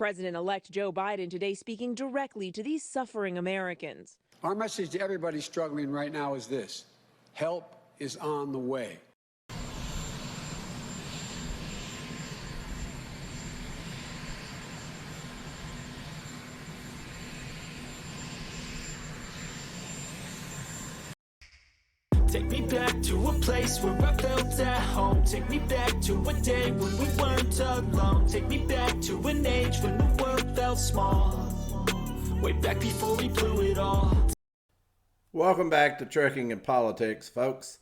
President-elect Joe Biden today speaking directly to these suffering Americans. Our message to everybody struggling right now is this: help is on the way. Take me back to a place where I felt at home. Take me back to a day when we weren't alone. Take me back to an age when the world felt small. Way back before we blew it all. Welcome back to Trucking and Politics, folks.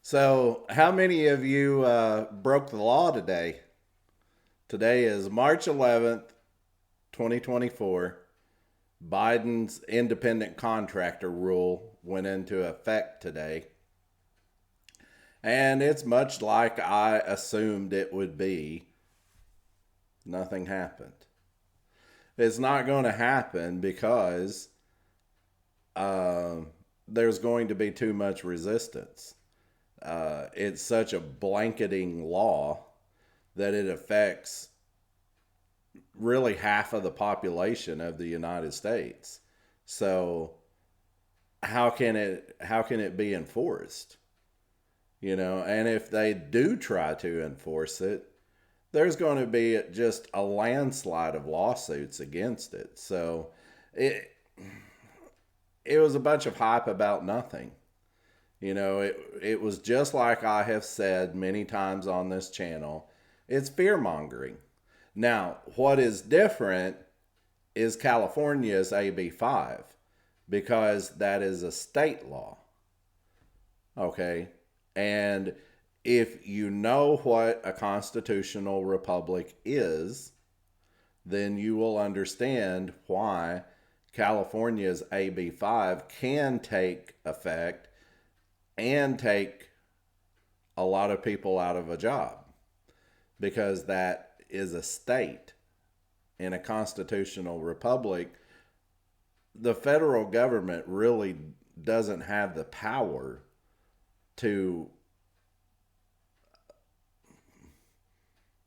So, how many of you broke the law today? Today is March 11th, 2024. Biden's independent contractor rule went into effect today. And it's much like I assumed it would be. Nothing happened. It's not going to happen because there's going to be too much resistance. It's such a blanketing law that it affects really half of the population of the United States. So how can it be enforced? You know, and if they do try to enforce it, there's going to be just a landslide of lawsuits against it. So it was a bunch of hype about nothing. You know, it was just like I have said many times on this channel. It's fear-mongering. Now, what is different is California's AB 5, because that is a state law. Okay? And if you know what a constitutional republic is, then you will understand why California's AB 5 can take effect and take a lot of people out of a job, because that is a state. In a constitutional republic, the federal government really doesn't have the power to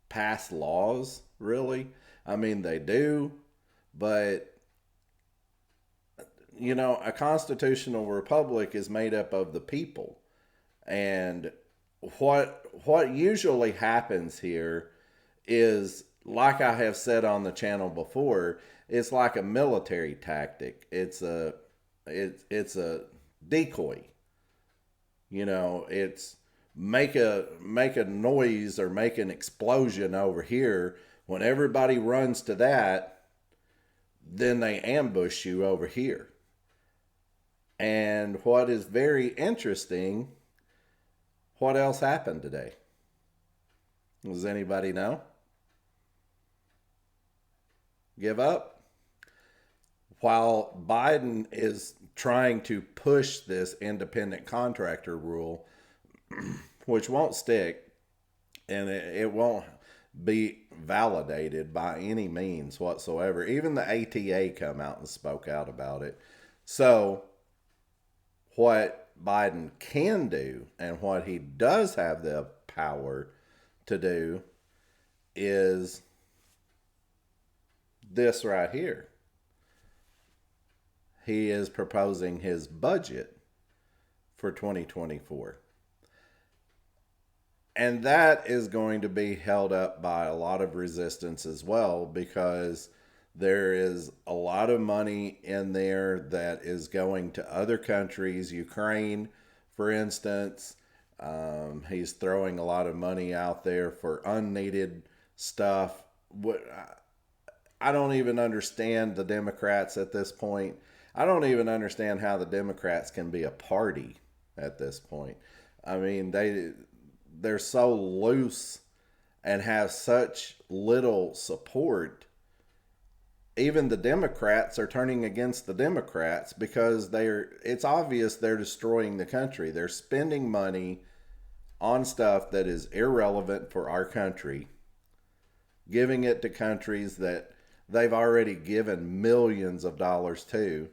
pass laws, really. I mean, they do, but you know, a constitutional republic is made up of the people. And what usually happens here is, like I have said on the channel before, it's like a military tactic. It's a decoy. You know, it's make a noise or make an explosion over here. When everybody runs to that, then they ambush you over here. And what is very interesting, what else happened today? Does anybody know? Give up? While Biden is trying to push this independent contractor rule, which won't stick, and it won't be validated by any means whatsoever. Even the ATA come out and spoke out about it. So what Biden can do, and what he does have the power to do, is this right here. He is proposing his budget for 2024. And that is going to be held up by a lot of resistance as well, because there is a lot of money in there that is going to other countries. Ukraine, for instance, he's throwing a lot of money out there for unneeded stuff. I don't even understand the Democrats at this point. I don't even understand how the Democrats can be a party at this point. I mean, they're so loose and have such little support. Even the Democrats are turning against the Democrats because it's obvious they're destroying the country. They're spending money on stuff that is irrelevant for our country, giving it to countries that they've already given millions of dollars to.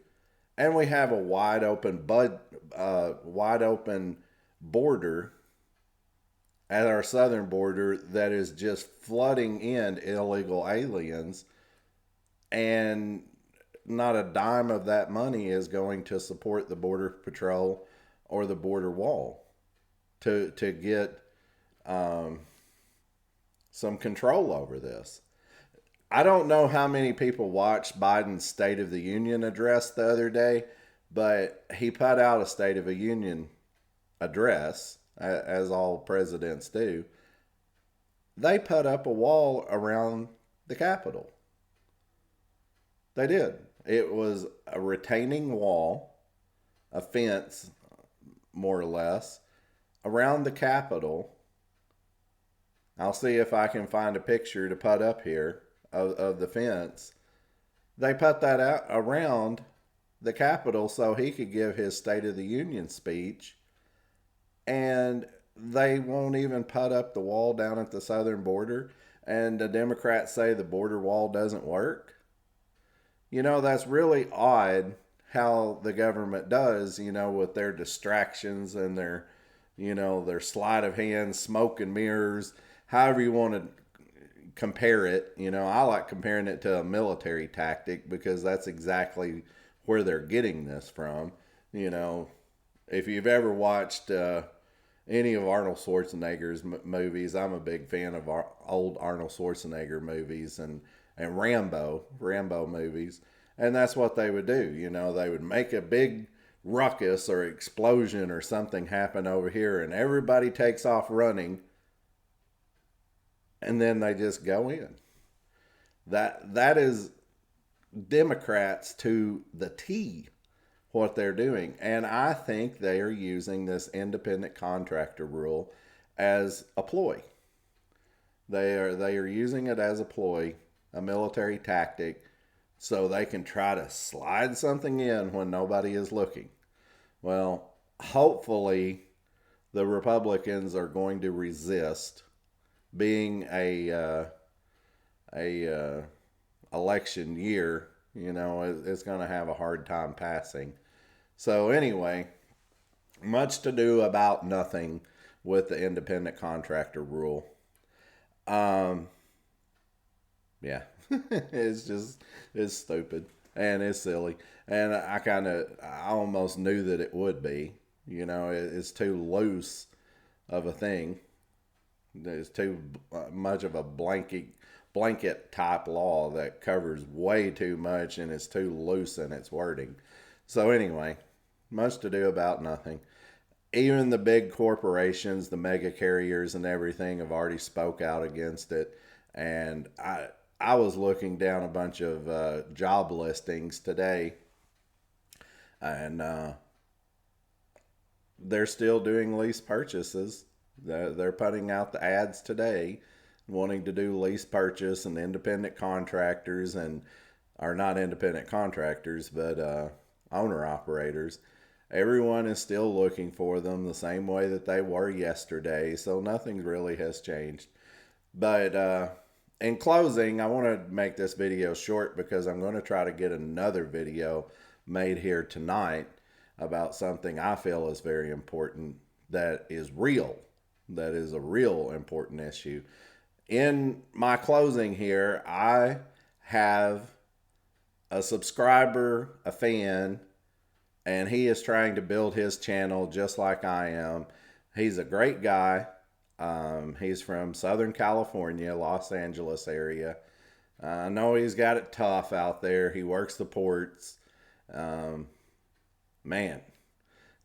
And we have a wide open border at our southern border that is just flooding in illegal aliens And not a dime of that money is going to support the Border Patrol or the border wall to get some control over this. I don't know how many people watched Biden's State of the Union address the other day, but he put out a State of the Union address, as all presidents do. They put up a wall around the Capitol. They did. It was a retaining wall, a fence, more or less, around the Capitol. I'll see if I can find a picture to put up here of the fence. They put that out around the Capitol so he could give his State of the Union speech. And they won't even put up the wall down at the southern border. And the Democrats say the border wall doesn't work. You know, that's really odd how the government does, you know, with their distractions and their, you know, their sleight of hand, smoke and mirrors, however you want to compare it. You know, I like comparing it to a military tactic because that's exactly where they're getting this from. You know, if you've ever watched any of Arnold Schwarzenegger's movies, I'm a big fan of old Arnold Schwarzenegger movies and Rambo movies. And that's what they would do. You know, they would make a big ruckus or explosion or something happen over here and everybody takes off running. And then they just go in. That is Democrats to the T, what they're doing. And I think they are using this independent contractor rule as a ploy. They are using it as a ploy, a military tactic, so they can try to slide something in when nobody is looking. Well, hopefully the Republicans are going to resist, being a election year. You know, it's going to have a hard time passing. So anyway, much to do about nothing with the independent contractor rule. Yeah, it's stupid and it's silly. And I almost knew that it would be. You know, it's too loose of a thing. It's too much of a blanket type law that covers way too much and it's too loose in its wording. So anyway, much to do about nothing. Even the big corporations, the mega carriers and everything have already spoke out against it. And I was looking down a bunch of job listings today, and they're still doing lease purchases. They're putting out the ads today, wanting to do lease purchase, and independent contractors are not independent contractors, but owner operators. Everyone is still looking for them the same way that they were yesterday, so nothing really has changed. But in closing, I want to make this video short because I'm going to try to get another video made here tonight about something I feel is very important, that is real, that is a real important issue. In my closing here, I have a subscriber, a fan, and he is trying to build his channel just like I am. He's a great guy. He's from Southern California, Los Angeles area. I know he's got it tough out there. He works the ports. Man,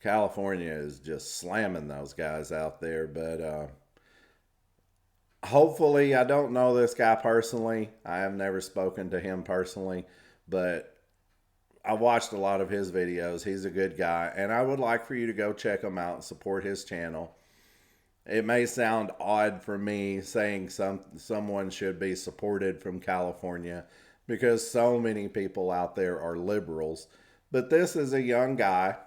California is just slamming those guys out there. But hopefully, I don't know this guy personally. I have never spoken to him personally, but I watched a lot of his videos. He's a good guy, and I would like for you to go check him out and support his channel. It may sound odd for me saying someone should be supported from California because so many people out there are liberals. But this is a young guy.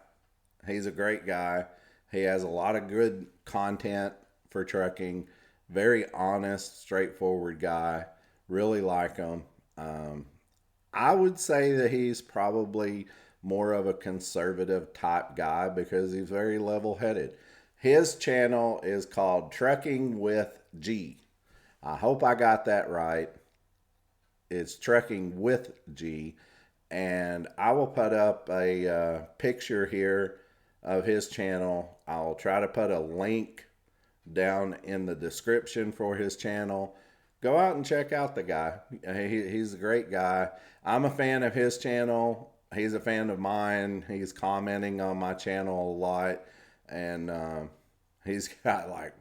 He's a great guy. He has a lot of good content for trucking. Very honest, straightforward guy. Really like him. I would say that he's probably more of a conservative type guy because he's very level-headed. His channel is called Trucking with G. I hope I got that right. It's Trucking with G. And I will put up a picture here of his channel. I'll try to put a link down in the description for his channel. Go out and check out the guy. He's a great guy. I'm a fan of his channel. He's a fan of mine. He's commenting on my channel a lot. And he's got like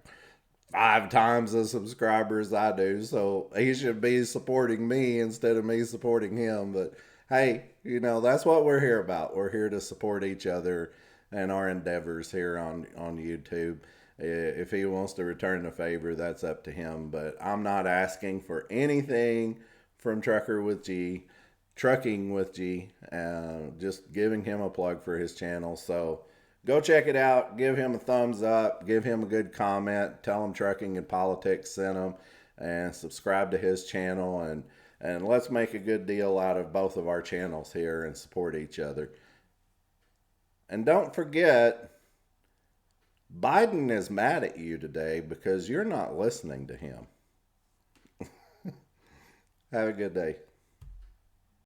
5 times the subscribers I do. So he should be supporting me instead of me supporting him. But hey, you know, that's what we're here about. We're here to support each other and our endeavors here on YouTube. If he wants to return the favor, that's up to him. But I'm not asking for anything from Trucking with G. Just giving him a plug for his channel. So go check it out. Give him a thumbs up. Give him a good comment. Tell him Trucking and Politics sent him. And subscribe to his channel. And let's make a good deal out of both of our channels here and support each other. And don't forget, Biden is mad at you today because you're not listening to him. Have a good day.